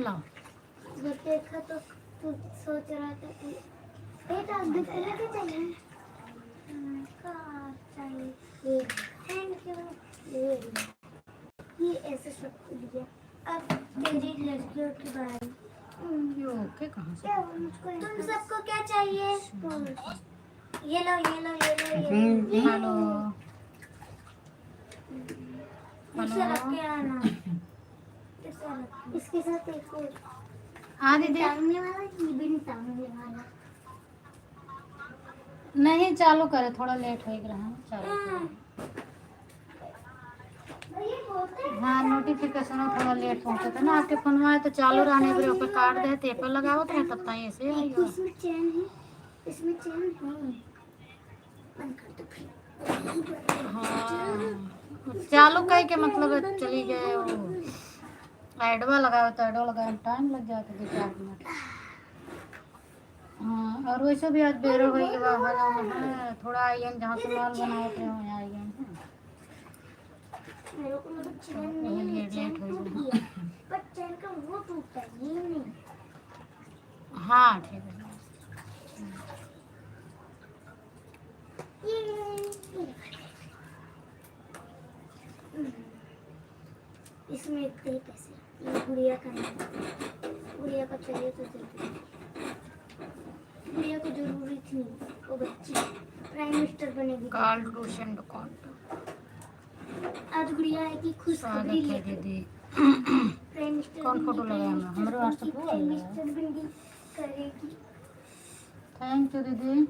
लाओ। जब देखा तो तू सोच रहा था कि बेटा दिखने के चाहिए कार चाहिए। Thank you. ये ऐसे सब खुल गया। अब तेरी लड़कियों की बारी। ये ओके कहाँ से? तुम सबको क्या चाहिए? ये लो ये लो ये लो ये लो। हेलो इसे रख के आना। इसके साथ एक और हाँ दीदी। टांगने वाला ये भी नहीं टांगने वाला। नहीं चालू करे, थोड़ा लेट हो रहा है, चालू करे। हाँ नोटिफिकेशन थोड़ा लेट पहुँचे थे ना आपके फोन में, तो चालू रहने के ऊपर काट दे थे पर लगाओ तो तब तक ऐसे आएगा। इसमें चैन है, इसमें चैन है। बंद कर दो फिर। हाँ चालू कह के मतलब चली गए वो एडवा लगाओ तो एडवा लगाए टाइम लग जाता 2-4 मिनट। हाँ और वैसे भी आज बेरो हुई के बाहर है थोड़ा आई हैं जहाँ से माल बनाए थे वहाँ आई हैं। मेरे को मतलब चैन नहीं, चैन टूट गया पर चैन का वो टूटा ये नहीं। हाँ ठीक है। इसमें इतने पैसे ये गुड़िया का नहीं, गुड़िया का चाहिए तो दे दो। गुड़िया को जरूरी थी, वो बच्ची प्राइम मिनिस्टर बनेगी। कॉल ट्यूशन दुकान आज गुड़िया है कि खुशखबरी है दीदी। प्राइम मिनिस्टर कौन फोटो लगाया मैं हमारे व्हाट्सएप पे प्राइम मिनिस्टर बनेगी करेगी। थैंक यू दीदी।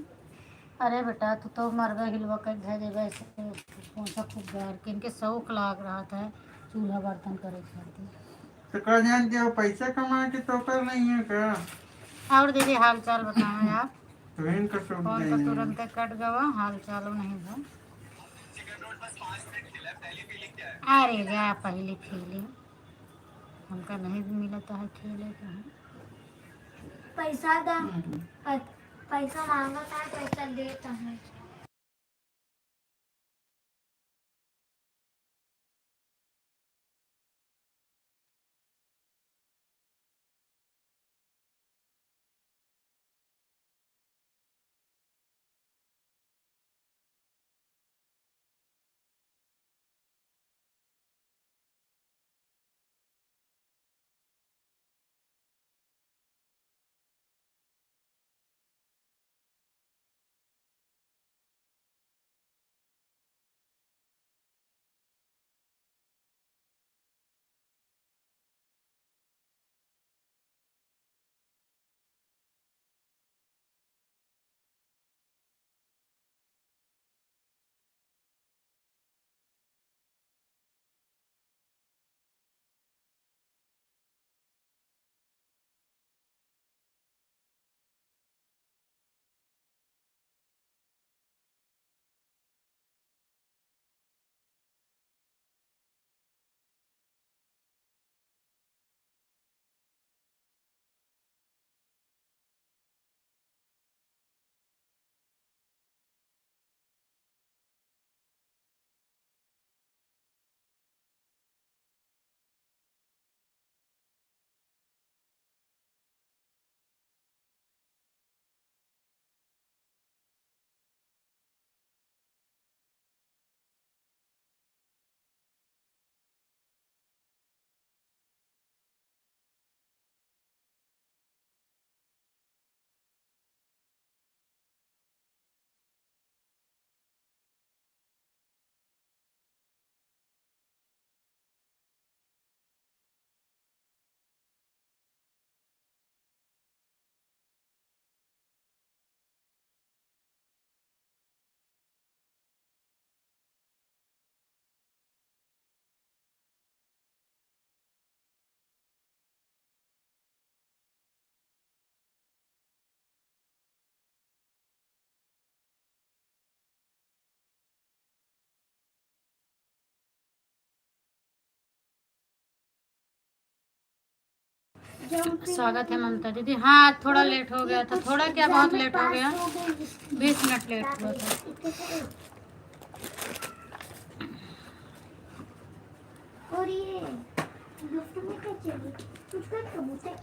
अरे बेटा तू तो मर गया हिलवा कर भेजे वैसे पहुँचा खूब गार के इनके शौक लाग रहा था चूल्हा बर्तन करे खाती। तो कह जान के पैसा कमाने की तो कर नहीं है क्या? और दीदी हाल चाल बताएं आप? तो इनका तो फोन तो तुरंत कट गवा हाल चाल नहीं था। अरे जा पहली फीलिंग हमका नहीं भी मिलता है खेले कहाँ। पैसा दा पैसा मांगा था पैसा देता है। स्वागत है ममता दीदी। हाँ थोड़ा लेट हो गया था, थोड़ा क्या बहुत लेट हो गया, 20 मिनट लेट हुआ था। और ये गिफ्ट में क्या चाहिए? उसका कबूतर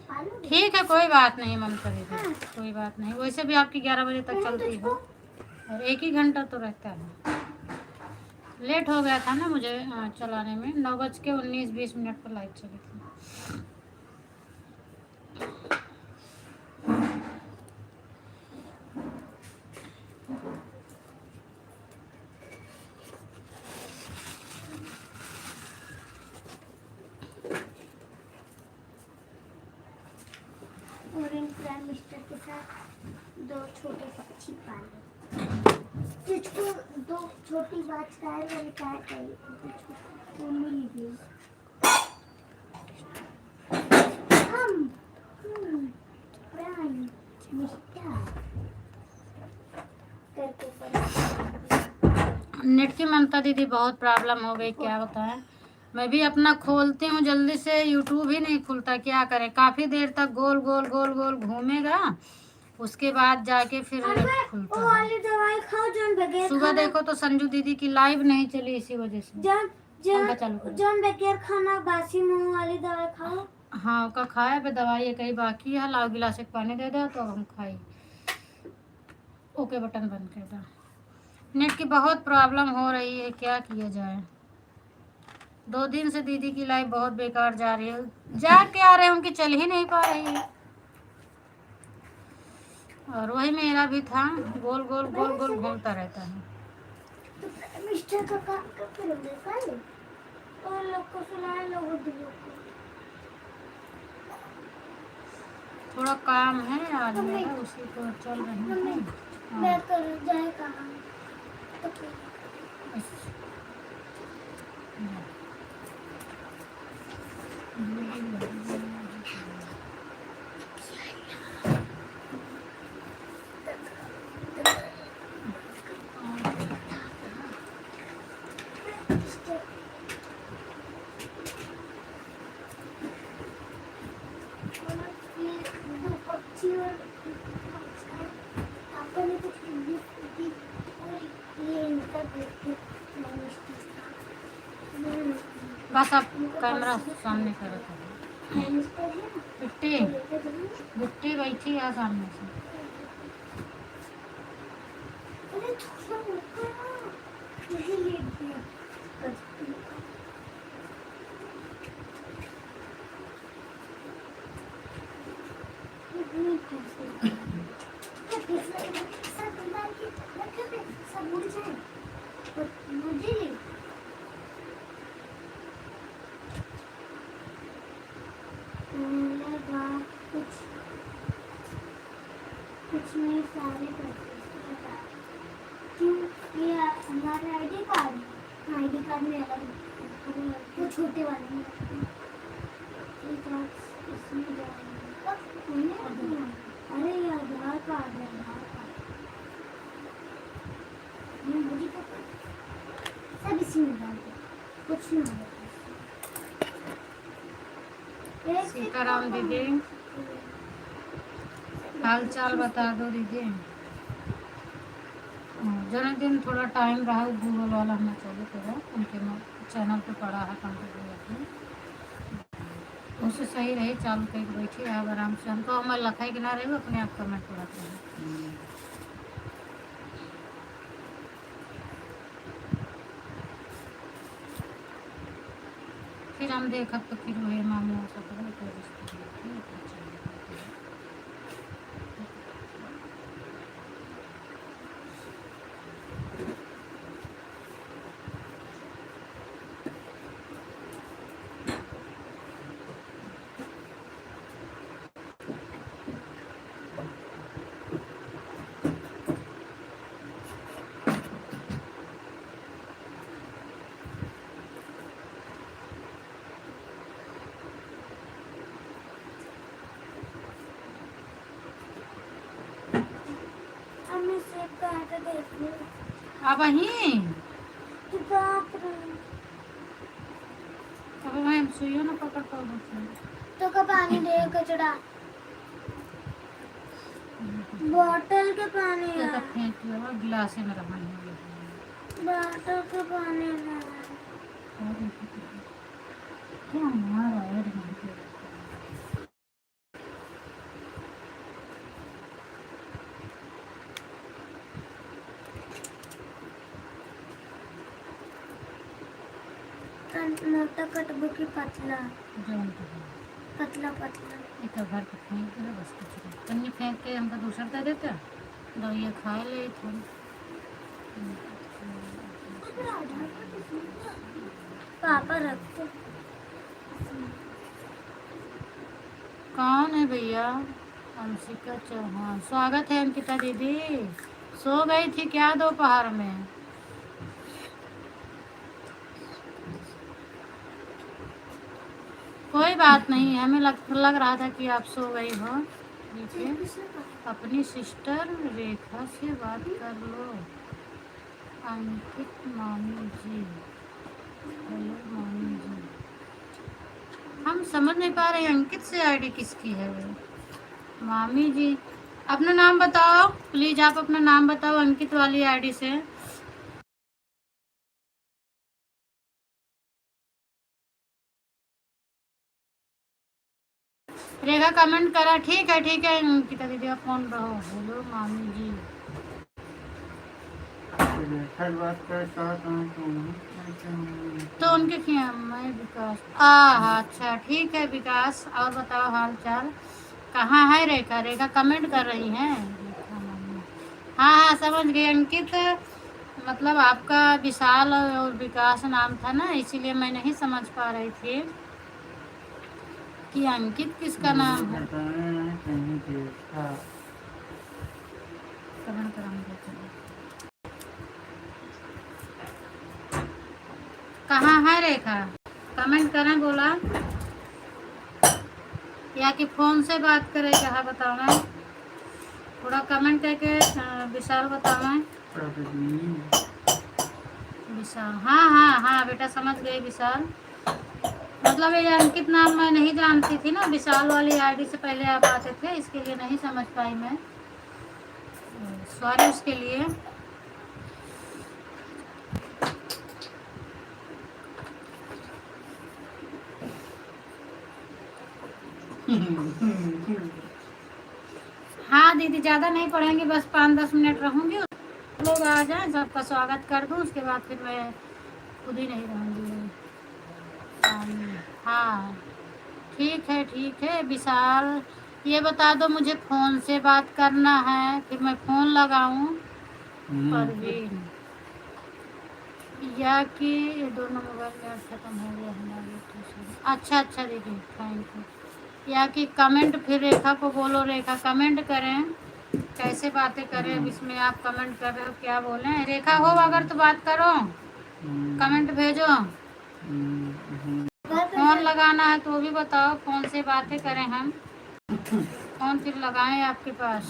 पालो ठीक है, कोई बात नहीं ममता दीदी, हाँ। कोई बात नहीं। वैसे भी आपकी 11 बजे तक चलती है और 1 ही घंटा तो रहता है। लेट हो गया था ना मुझे चलाने में, 9:19-20 पर लाइट चली थी। और इन प्राइम मिनिस्टर के साथ 2 छोटे पक्षी पाले। तुझको 2 छोटी बादशाह वाली कार चाहिए, तुझको वो मिल गई। हम प्राइम मिनिस्टर करके नेट की ममता दीदी बहुत प्रॉब्लम हो गई, क्या बताएं। मैं भी अपना खोलती हूँ जल्दी से, यूट्यूब ही नहीं खुलता, क्या करें। काफ़ी देर तक गोल गोल गोल गोल घूमेगा, उसके बाद जाके फिर नेट खुलता वो है। वाली दवाई खाओ जॉन बगैर सुबह देखो तो संजू दीदी की लाइव नहीं चली इसी वजह से। पंखा चालू करो। जॉन बगैर खाना बासी मुंह वाली दवाई खाओ। हाँ का खाया पे दवाई कहीं बाकी है, लाओ गिलास एक पानी दे दो तो अब हम खाई। ओके बटन बंद कर दो। नेट की बहुत प्रॉब्लम हो रही है, क्या किया जाए। 2 दिन से दीदी की लाइफ बहुत बेकार जा रही है, जा के आ रहे हैं उनकी चल ही नहीं पा रही है। और वही मेरा भी था, गोल गोल गोल गोल घूमता रहता है। तो मिस्टर का काम कब करोगे कल? और लोग को सुनाए लोगों को थोड़ा काम है आज मेरा, उसी को चल रही है। मैं कर जाए कहाँ तो बस अब कैमरा सामने करो तो। बिट्टी बिट्टी बैठी है सामने से। कुछ नहीं सारे क्यों ये हमारे आईडी कार्ड में अलग वो छोटे वाले में इसमें अरे ये आधार कार्ड है मुझे तो सब इसमें डाल दो कुछ ना सीताराम दीदी हाल चाल बता दो दीदी। जरा दिन थोड़ा टाइम रहा गूगल वाला होना चाहिए, थोड़ा उनके चैनल पे पड़ा है कंप्यूटर, उससे सही रही चालू करके बैठी है आराम से। हमको हमारे लखाई के ना रहे अपने आप कमेंट पढ़ाते हैं। फिर हम देखब तो फिर वही मामला हो सकता है। अब वहीं अब मैं सुइयो ना पकड़ पाऊँ तो का पानी दे कचड़ा बॉटल के पानी ये तो फेंक दिया गिलास में रखा है। बॉटल के पानी क्या मारा है ढंग के। मोटा कटबो की पतला जौन तो है। पतला पतला एक भर के फेंक दे बस कुछ नहीं। पन्नी फेंक के हमको दूसरा दे देते दवाइयाँ खा ले थोड़ी। पापा रखते कौन है भैया? अंशिका चौहान। स्वागत है अंकिता दीदी। सो गई थी क्या दोपहर में? कोई बात नहीं, हमें लग रहा था कि आप सो गई हो। ठीक है, अपनी सिस्टर रेखा से बात कर लो। अंकित मामी जी। हेलो मामी जी। हम समझ नहीं पा रहे अंकित से आईडी किसकी है। मामी जी अपना नाम बताओ प्लीज, आप अपना नाम बताओ अंकित वाली आईडी से। रेखा कमेंट करा। ठीक है अंकिता दीदी आप फोन रहो। हेलो मामी जी। रेखा बात कर साथ में तुम तो उनके क्या मैं विकास हाँ अच्छा ठीक है विकास। और बताओ हाल चाल। कहाँ है रेखा? रेखा कमेंट कर रही हैं। रेखा मम्मी। हाँ समझ गई अंकित। मतलब आपका विशाल और विकास नाम था ना, इसीलिए मैं नहीं समझ पा रही थी कि अंकित किसका नाम है। कहीं देखा। कमेंट कराऊंगी चलो। कहाँ है रेखा? कमेंट करें बोला या कि फ़ोन से बात करें, कहाँ बताना थोड़ा कमेंट करके विशाल बताना। विशाल हाँ बेटा समझ गई विशाल। मतलब ये अंकित नाम मैं नहीं जानती थी ना, विशाल वाली आईडी से पहले आप आते थे, इसके लिए नहीं समझ पाई मैं। सॉरी उसके लिए। हाँ दीदी ज़्यादा नहीं पढ़ेंगे, बस 5-10 मिनट रहूँगी। लोग आ जाएं सबका स्वागत कर दूँ, उसके बाद फिर मैं खुद ही नहीं रहूँगी। हाँ ठीक है विशाल। ये बता दो मुझे फ़ोन से बात करना है, फिर मैं फ़ोन लगाऊं। परवीन या कि ये दोनों मोबाइल में ख़त्म हो गया हमारे तो। अच्छा दीदी थैंक यू। या कि कमेंट फिर रेखा को बोलो, रेखा कमेंट करें कैसे बातें करें। अब इसमें आप कमेंट कर रहे हो क्या बोलें। रेखा हो अगर तो बात करो, कमेंट भेजो। फ़ोन लगाना है तो भी बताओ, फ़ोन से बातें करें हम। फ़ोन फिर लगाएं आपके पास।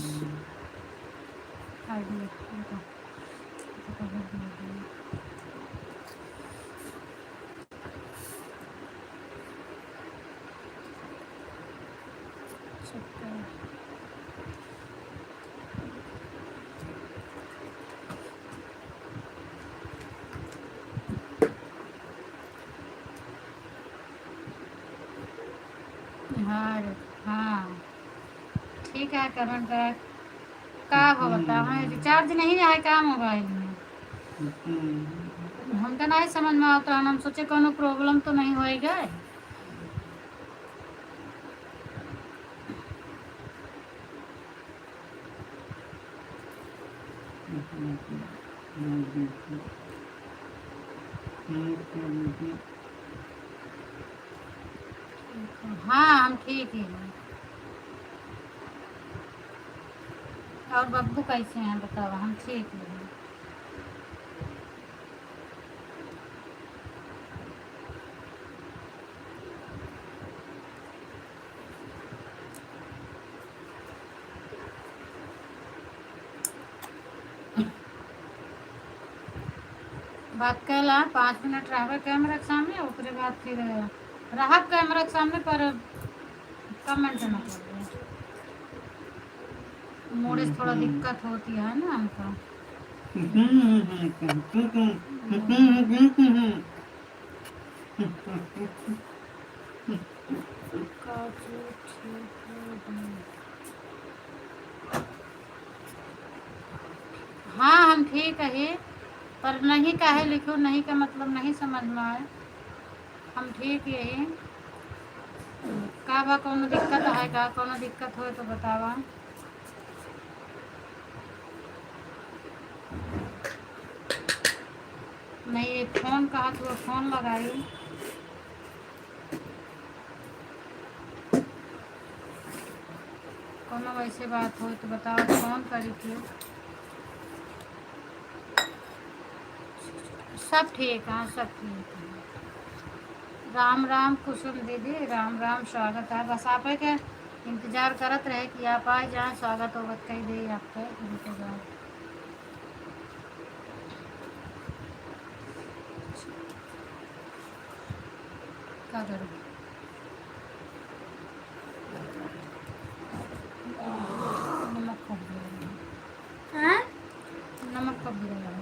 हाँ ठीक है कमेंट कर। का हो बताओ रिचार्ज नहीं है का मोबाइल में? हमका नहीं समझ में आता। हम सोचे कोनो प्रॉब्लम तो नहीं होएगा। हाँ हम ठीक ही हैं। और बब्बू कैसे हैं बताओ? हम ठीक ही हैं। बात कैला 5 मिनट रहबे कैमरा के सामने, उसके बाद फिर रहब कैमरा के सामने पर कमेंट न कर। मोड़े से थोड़ा दिक्कत होती है ना हमको। चाची ठीक है। हाँ हम ठीक है, पर नहीं काहे लिखो, नहीं का मतलब नहीं समझ में आए। हम ठीक यही का बा, कोनो दिक्कत है का? कोनो दिक्कत हो तो बतावा। नहीं ये फोन कहा तो फोन लगाई। कोनो वैसे बात हो तो बताओ, फोन करी के। सब ठीक है, सब ठीक है। राम राम कुसुम दीदी, राम राम, स्वागत है। बस आप के इंतजार करत रहे कि आप आ जाए, स्वागत वगत कही दे आपके इंतजार। क्या करूँ, नमक कब दिया? हाँ नमक कब दिया?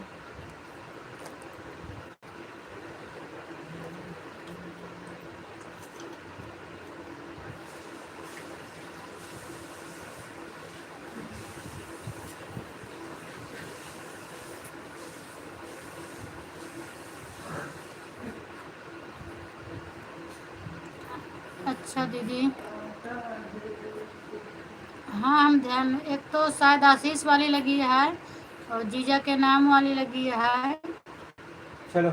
अच्छा दीदी, हाँ हम ध्यान, एक तो शायद आशीष वाली लगी है और जीजा के नाम वाली लगी है, चलो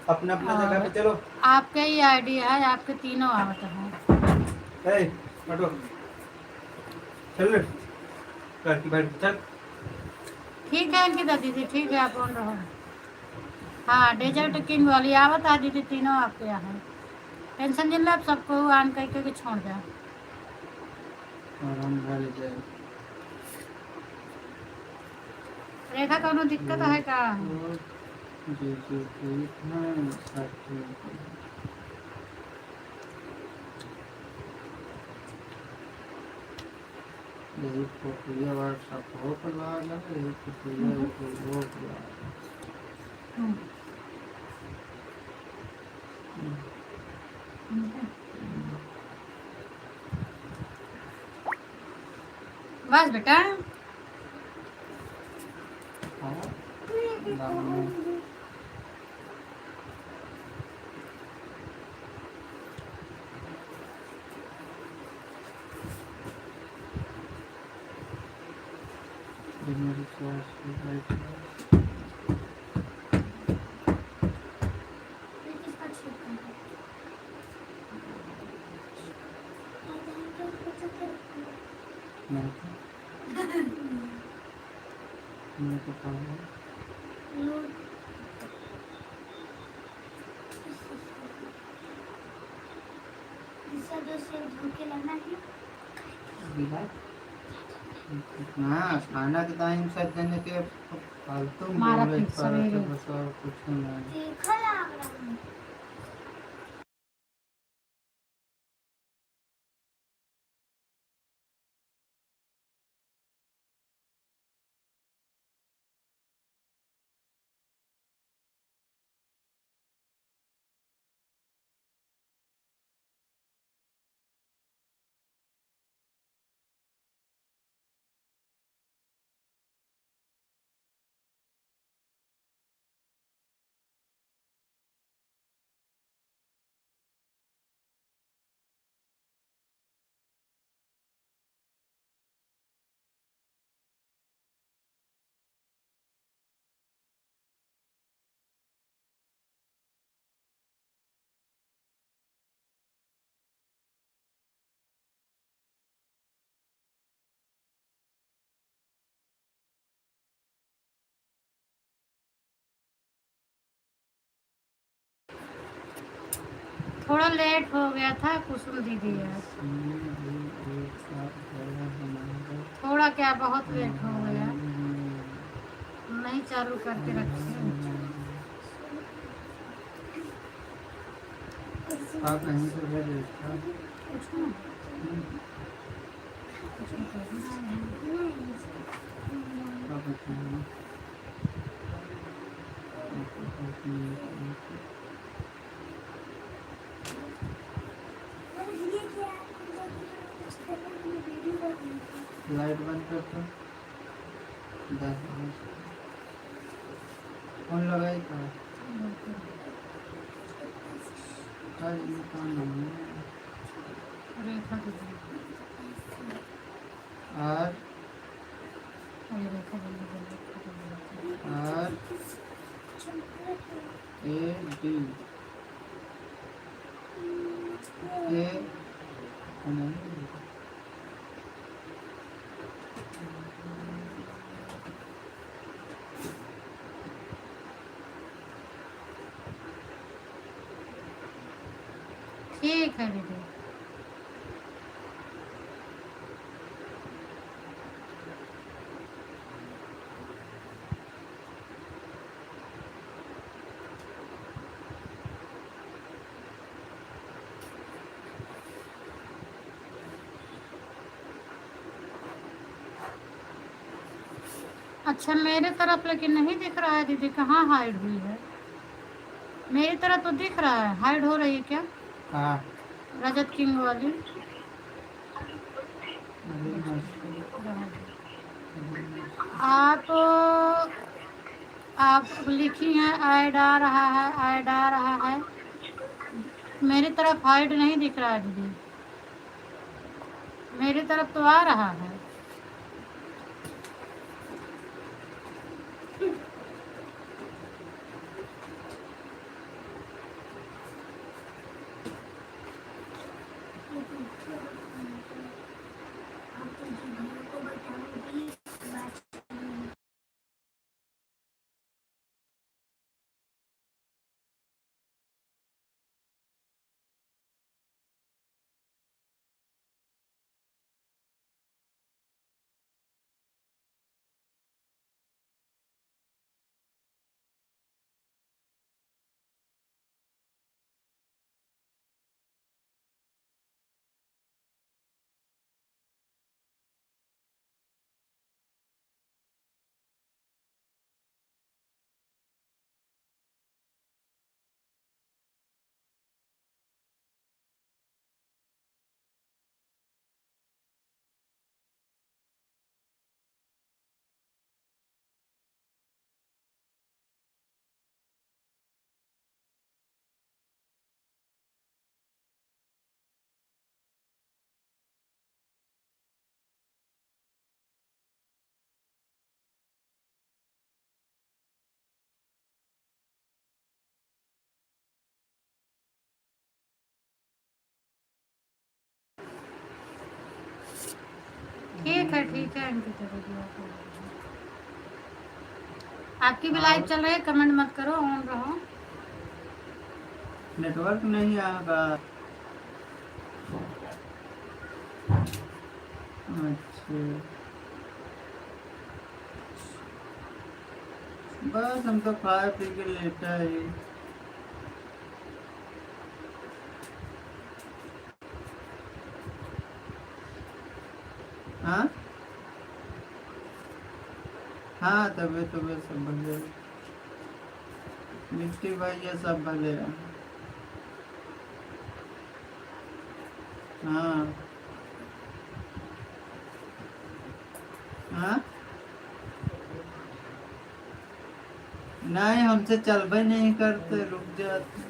अपना अपना जगह पे चलो। आपके ही आईडी है, आपके तीनों आवत हैं। हटो, चल बैठ चल। ठीक है अंकिता दीदी, ठीक है, आप ऑन रहो। हाँ डेजर्ट किंग वाली आवत है दीदी, तीनों आपके यहाँ हैं। टेंशन जिन आप सबको आन करके छोड़ जाए। और हम घर जाए। रेखा कोनो दिक्कत है का? जी जी ठीक है, सब ठीक है। यही फोटोया व्हाट्सएप हो पर लगा, यही फोटोया वो पर लगा। बस बेटा, हाँ दाम मेरी सॉस राइट। किसका छिपा है? मैं तो पाऊंगा। धोके लाना है। हाँ खाना के टाइम से देने के फालतू मारा बोले फिर सवेरे। बस और कुछ नहीं। देखा लग रहा है। थोड़ा लेट हो गया था कुसुम दीदी यार, थोड़ा क्या बहुत लेट हो गया, नहीं चालू करके रखे। आप कहीं से ले लेता। कुछ ना, कुछ नहीं करना। आप बताइए। लाइट बंद कर तो फोन लगाई था आज ये काम नहीं है रेखा दीदी आर अरे रेखा जल्दी जल्दी आर ए डी ए नहीं ठीक है दीदी। अच्छा मेरे तरफ लेकिन नहीं दिख रहा है दीदी, कहाँ हाइड हुई है? मेरी तरफ तो दिख रहा है, हाइड हो रही है क्या हाँ रजत किंग वाली? आप आप लिखी हैं ऐड आ रहा है, ऐड आ रहा है, मेरी तरफ हाइड नहीं दिख रहा है दीदी, मेरी तरफ तो आ रहा है। आपको वीडियो को बताऊंगी बात। ठीक है अंकिता दीदी, आपकी भी लाइव चल रही है, कमेंट मत करो, ऑन रहो। नेटवर्क नहीं आएगा। अच्छा बस हम तो खाए पी के लेटा है। हाँ हाँ तबीयत तबीयत सब भले, मिट्टी भाई ये सब भले हैं। हाँ हाँ नहीं हमसे चल भी नहीं करते, रुक जाते।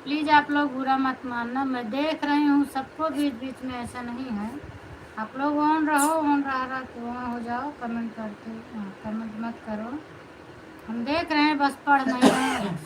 प्लीज़ आप लोग बुरा मत मानना, मैं देख रही हूँ सबको, बीच बीच में ऐसा नहीं है। आप लोग ऑन रहो, ऑन रहा तो ऑन हो जाओ, कमेंट करते, कमेंट मत करो, हम देख रहे हैं, बस पढ़ नहीं रहे हैं।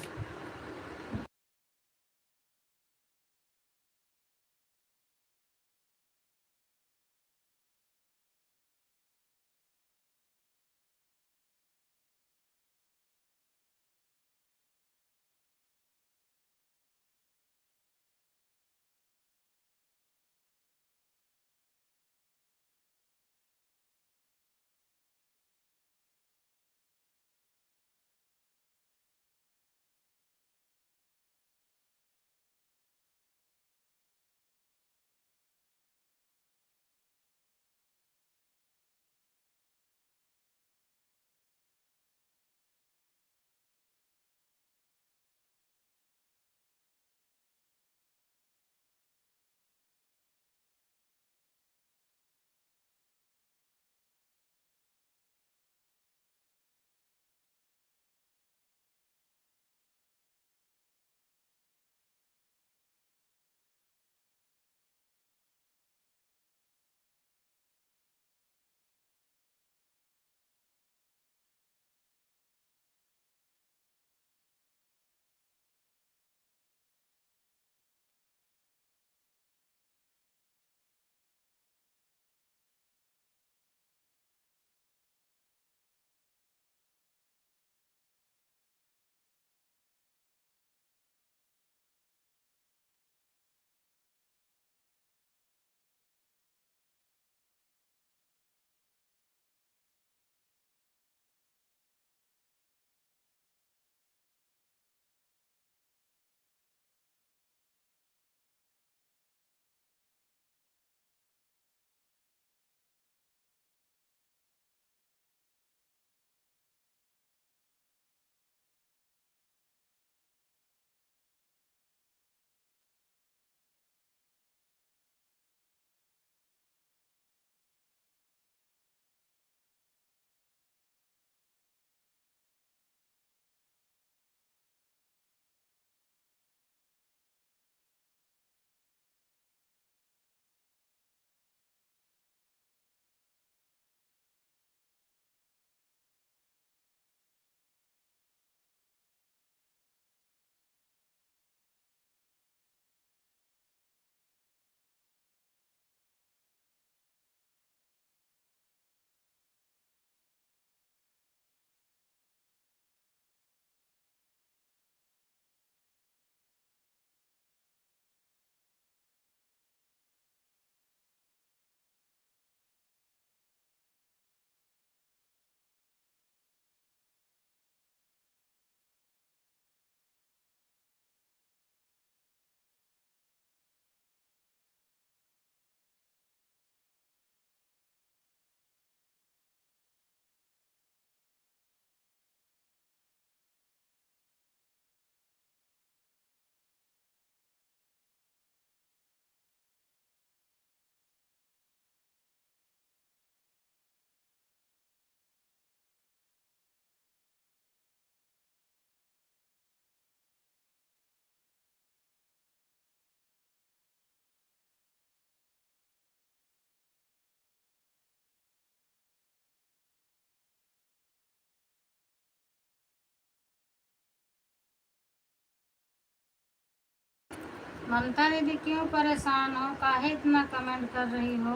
ममता दीदी क्यों परेशान हो, काहे इतना कमेंट कर रही हो,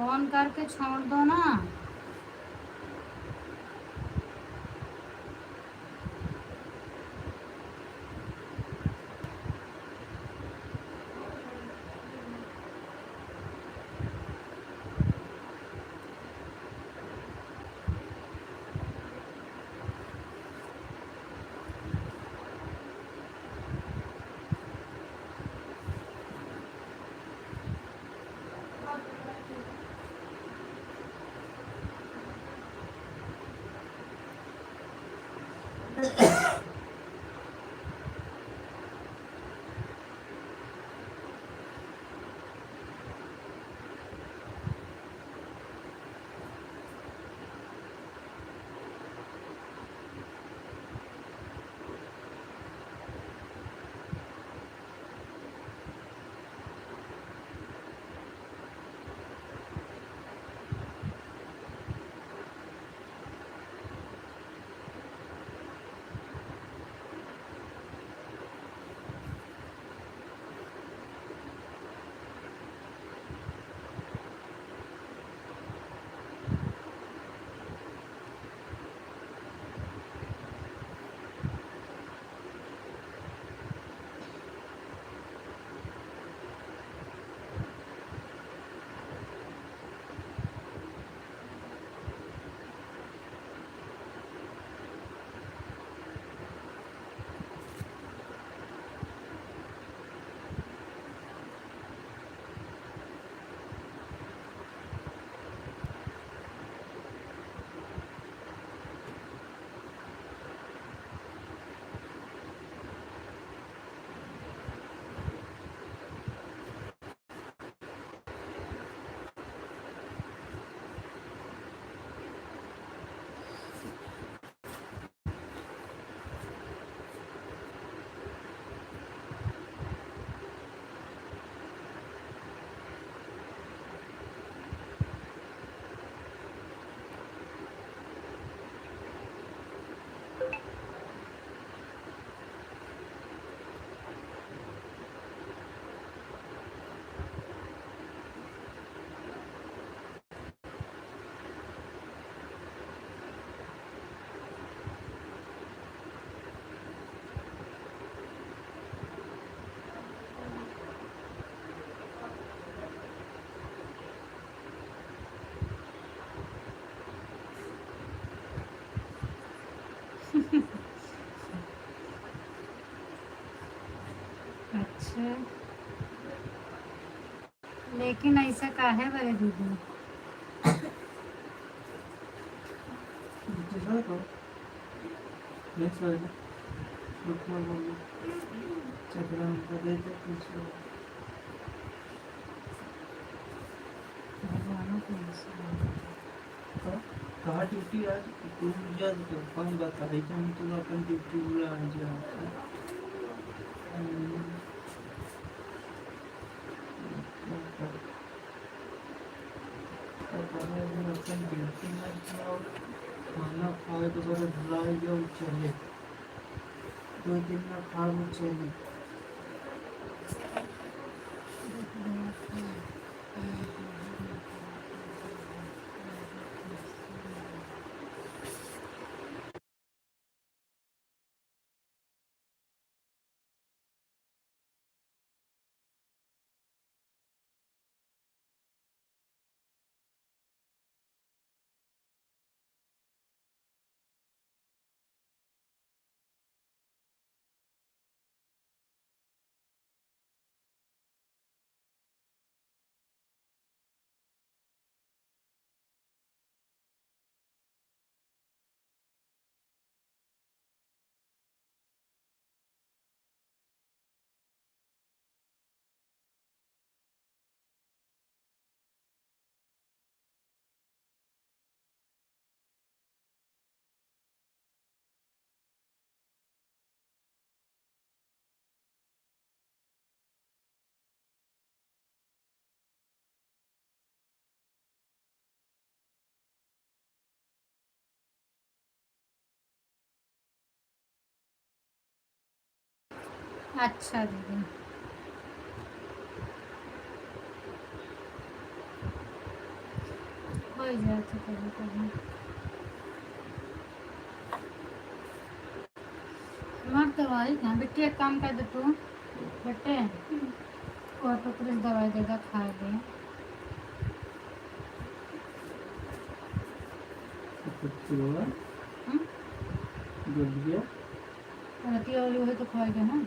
ऑन करके छोड़ दो ना। लेकिन ऐसा काहे बड़े दीदी? दूसरा को नेक्स्ट वाले रुकना बोलो चक्रा में दे दे कुछ भगवानों को ऐसा कहाँ ड्यूटी आज तुम जब कौन बता रही थी हम तुम अपन ड्यूटी बुला जा अपन ड्यूटी में खाना खाए तो थोड़ा ढलाई जाओ चले 2 दिन में खा लो चले अच्छा दीदी हो जाए तो कभी कभी मर दवाई ना बेटी एक काम कर दे तू बेटे और तो कुछ दवाई देगा खा ले कुछ हुआ गुड़िया राती वाली वही तो खाएगा ना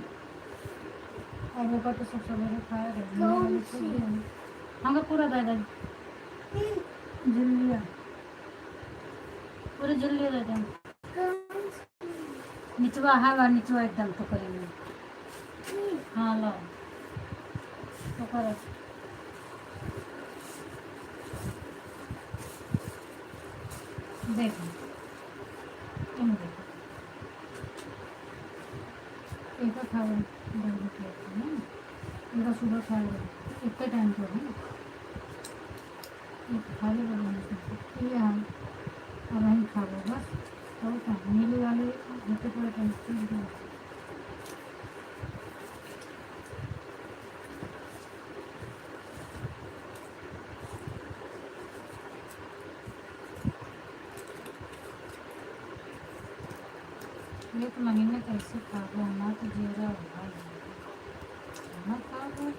और वो का तो सब सवेरे खाएगा कौन सी? हाँ का पूरा दादा जल्दी पूरे जल्दी दादा निचवा है वह निचवा एकदम तो करेंगे हाँ लो तो करो देखो तुम देखो एक खा लो एक सुबह खा लो इतने टाइम तो है एक खा लो ये हम और वहीं खा लो बस तो क्या नीली वाली होते पूरे टाइम एक महीने कैसे खाओ ना तो जीरा होगा ना खाओ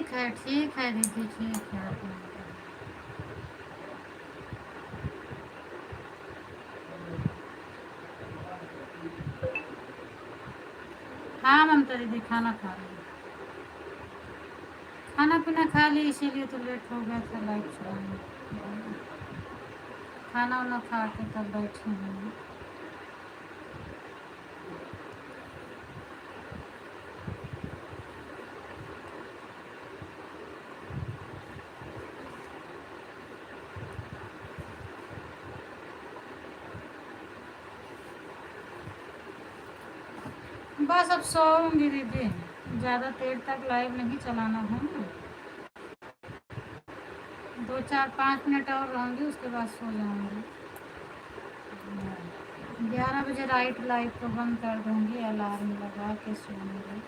ठीक है दीदी, ठीक है आप लोग। हाँ ममता दीदी खाना खा ली, खाना पीना खा ली, इसीलिए तो लेट हो गया था लाइट चलाने। खाना वाना खा के तब बैठे हैं। बस अब सोऊंगी दीदी, ज़्यादा देर तक लाइव नहीं चलाना है ना, 2 4 5 मिनट और रहूँगी, उसके बाद सो जाऊँगी। 11 बजे राइट लाइव को बंद कर दूँगी, अलार्म लगा के सोऊंगी।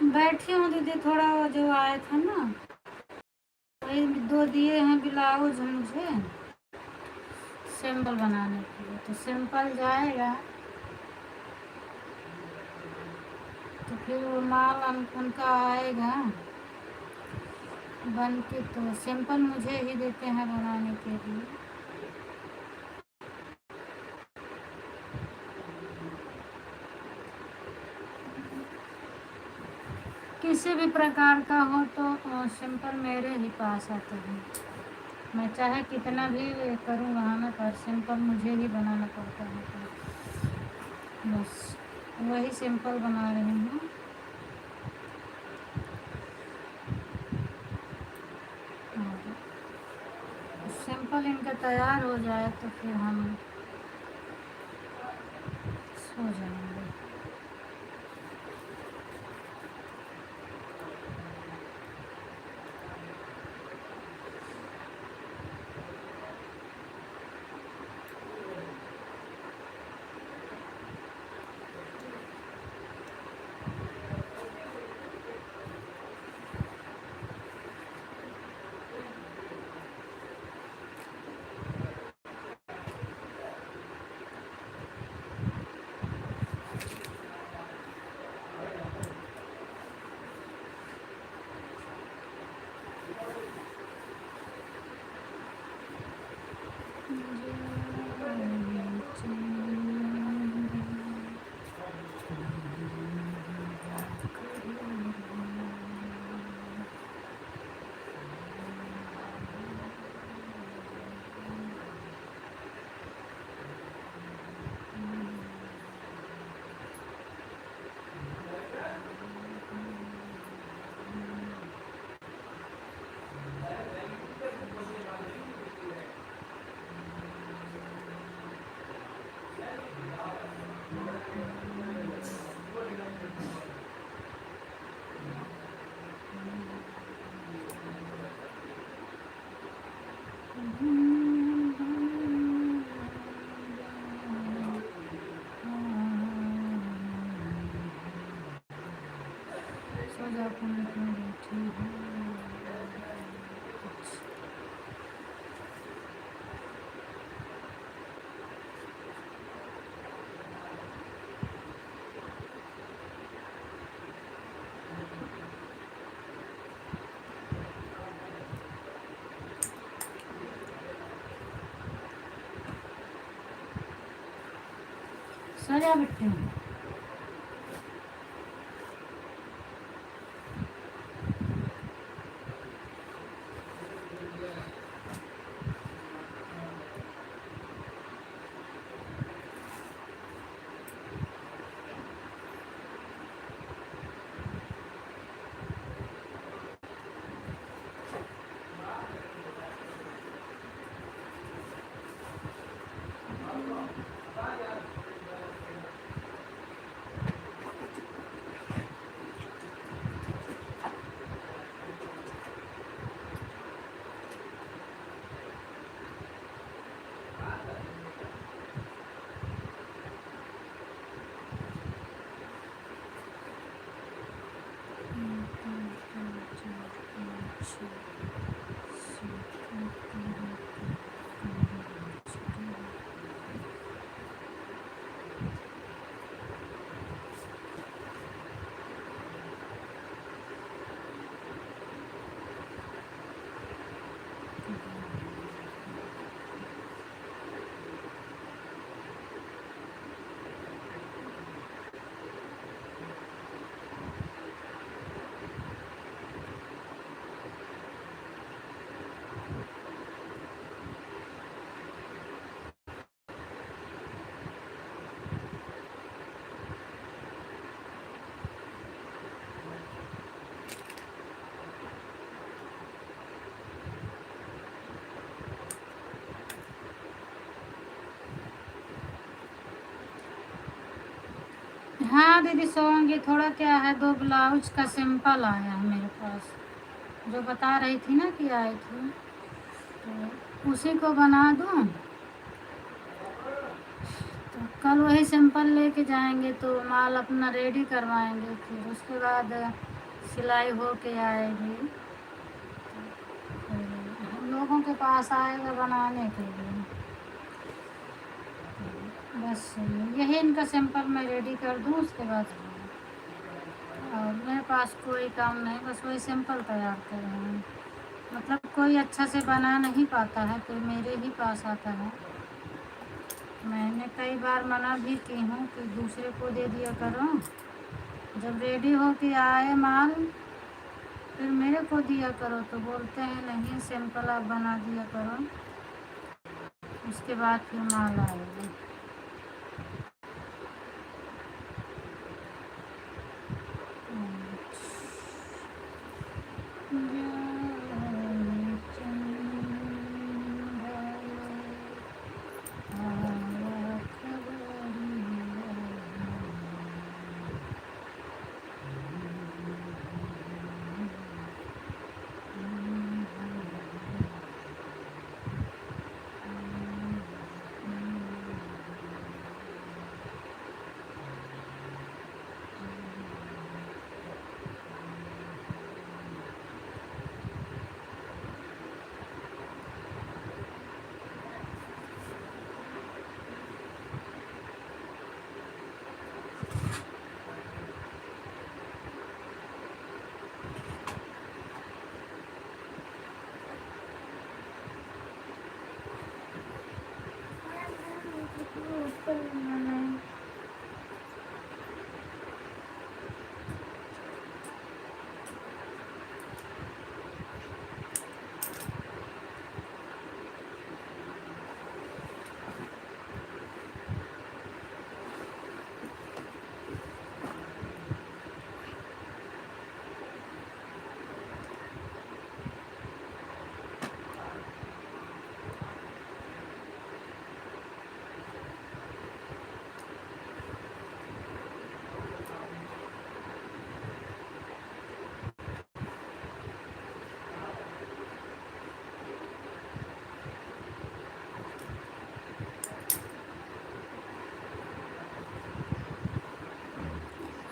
बैठी हूँ दीदी, थोड़ा वो जो आया था ना, वही 2 दिए हैं ब्लाउज मुझे सिंपल बनाने के लिए, तो सिंपल जाएगा तो फिर वो माल उनका आएगा बन के, तो सिंपल मुझे ही देते हैं बनाने के लिए। किसी भी प्रकार का हो तो सिंपल मेरे ही पास आते हैं, मैं चाहे कितना भी करूँ वहाँ में, पर सिंपल मुझे ही बनाना पड़ता है, तो बस वही सिंपल बना रही हूँ। सिंपल इनका तैयार हो जाए तो फिर हम सो जाएंगे। पूजा पॉइंट में बैठी हूँ। सजा बैठे हैं। हाँ दीदी सोऊंगी। थोड़ा क्या है, 2 ब्लाउज का सिंपल आया है मेरे पास, जो बता रही थी ना कि आए थे, तो उसी को बना दूँ। तो कल वही सिंपल लेके जाएंगे तो माल अपना रेडी करवाएंगे, फिर उसके बाद सिलाई हो के आएगी, फिर हम लोगों के पास आएगा बनाने के लिए। बस यही इनका सिंपल मैं रेडी कर दूँ, उसके बाद और मेरे पास कोई काम नहीं, बस वही सिंपल तैयार कर रहे हैं। मतलब कोई अच्छा से बना नहीं पाता है, फिर मेरे ही पास आता है। मैंने कई बार मना भी की हूँ कि दूसरे को दे दिया करो, जब रेडी हो के आए माल फिर मेरे को दिया करो, तो बोलते हैं नहीं सिंपल आप बना दिया करो, उसके बाद फिर माल आएगा।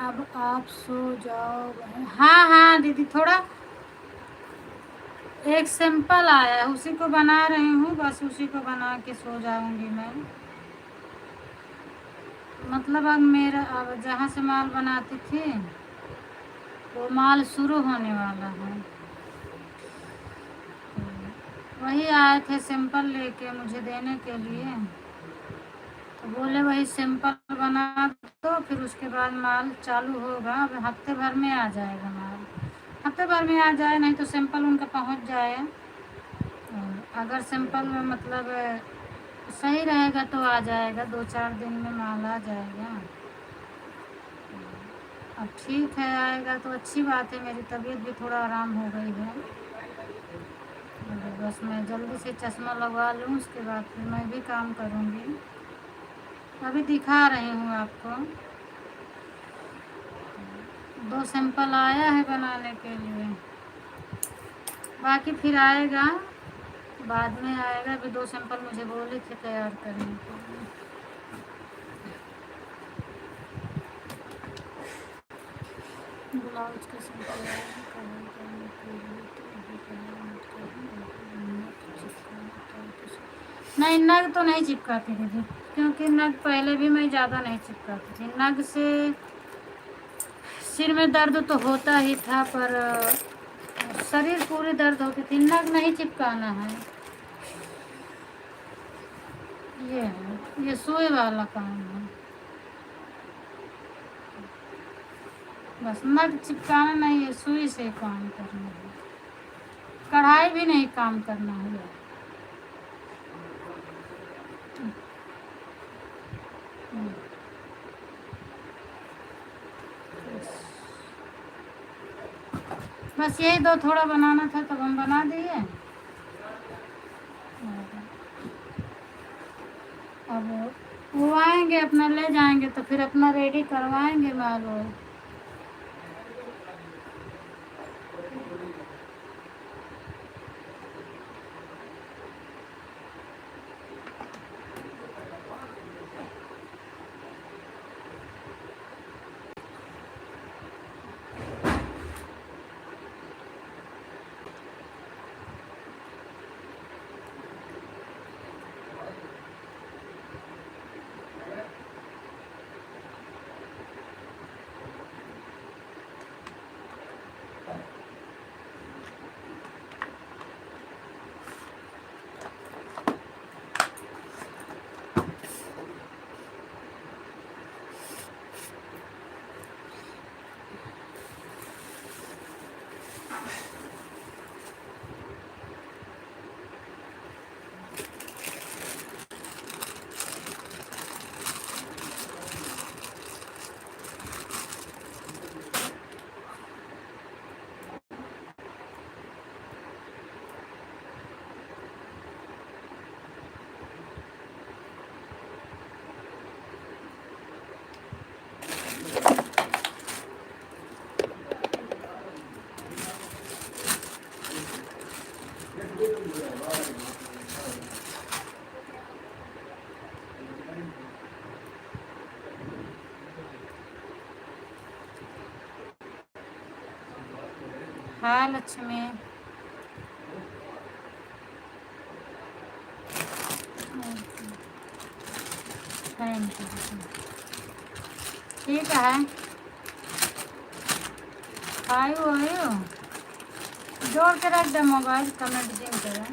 अब आप सो जाओ बहन। हाँ हाँ दीदी, थोड़ा एक सिंपल आया है, उसी को बना रही हूँ, बस उसी को बना के सो जाऊंगी मैं। मतलब अब मेरा, अब जहाँ से माल बनाती थी वो माल शुरू होने वाला है। तो वही आए थे सिंपल लेके मुझे देने के लिए, तो बोले वही सिंपल बना दो, फिर उसके बाद माल चालू होगा। अब हफ्ते भर में आ जाएगा माल, हफ्ते भर में आ जाए, नहीं तो सिंपल उनका पहुंच जाए। अगर सिंपल में मतलब सही रहेगा तो आ जाएगा, 2-4 दिन में माल आ जाएगा। अब ठीक है, आएगा तो अच्छी बात है, मेरी तबीयत भी थोड़ा आराम हो गई है। बस मैं जल्दी से चश्मा लगवा लूँ, उसके बाद फिर मैं भी काम करूँगी। अभी दिखा रही हूँ आपको, 2 सैंपल आया है बनाने के लिए, बाकी फिर आएगा, बाद में आएगा। अभी 2 सैंपल मुझे बोले थे तैयार करने के लिए। ब्लाउज का सैंपल आया है, कलर करने के लिए, तो अभी कलर मत करना, नग चिपकाना तो नहीं, नग तो नहीं चिपकाती दीदी, क्योंकि नग पहले भी मैं ज़्यादा नहीं चिपकाती थी। नग से सिर में दर्द तो होता ही था, पर शरीर पूरी दर्द होती थी। नग नहीं चिपकाना है, ये है, ये सुई वाला काम है। बस नग चिपकाना नहीं है, सुई से काम करना है, कढ़ाई भी नहीं काम करना है। बस यही 2 थोड़ा बनाना था, तब हम बना दिए। अब वो आएंगे, अपना ले जाएंगे, तो फिर अपना रेडी करवाएंगे माल वो। हाँ लक्ष्मी, थैंक यू, ठीक है। आयु आयु जोड़ के रख दे मोबाइल, कमेंट दिन करें।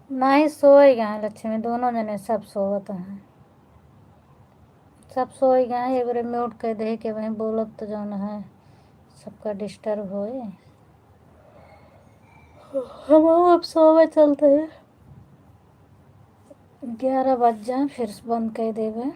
नहीं सोए गए हैं लक्ष्मी, दोनों जने सब सोवत हैं, सब सोए गए हैं। एक बार म्यूट कर दे के वहीं बोलत तो जौन है सबका डिस्टर्ब होए। हम अब सोवे चलते हैं, 11 बज जाए फिर बंद कर देवे।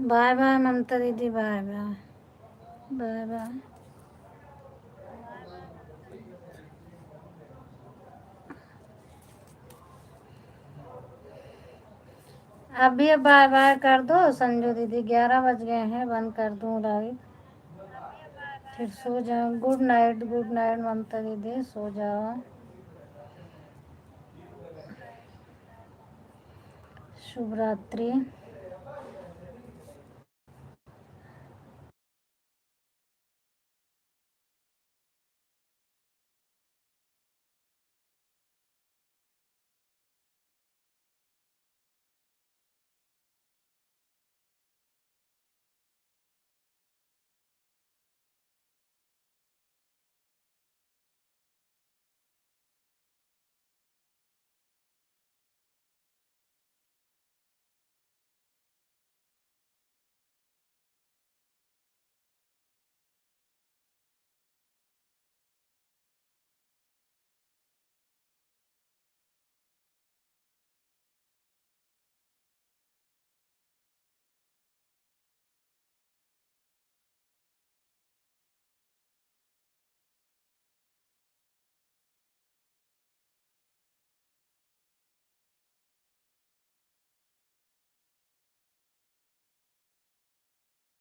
बाय बाय ममता दीदी, बाय बाय, बाय बाय। अभी बाय बाय कर दो संजू दीदी, 11 बज गए हैं, बंद कर दूँ लाइव, फिर सो जाओ। गुड नाइट, गुड नाइट ममता दीदी, सो जाओ, शुभ रात्रि।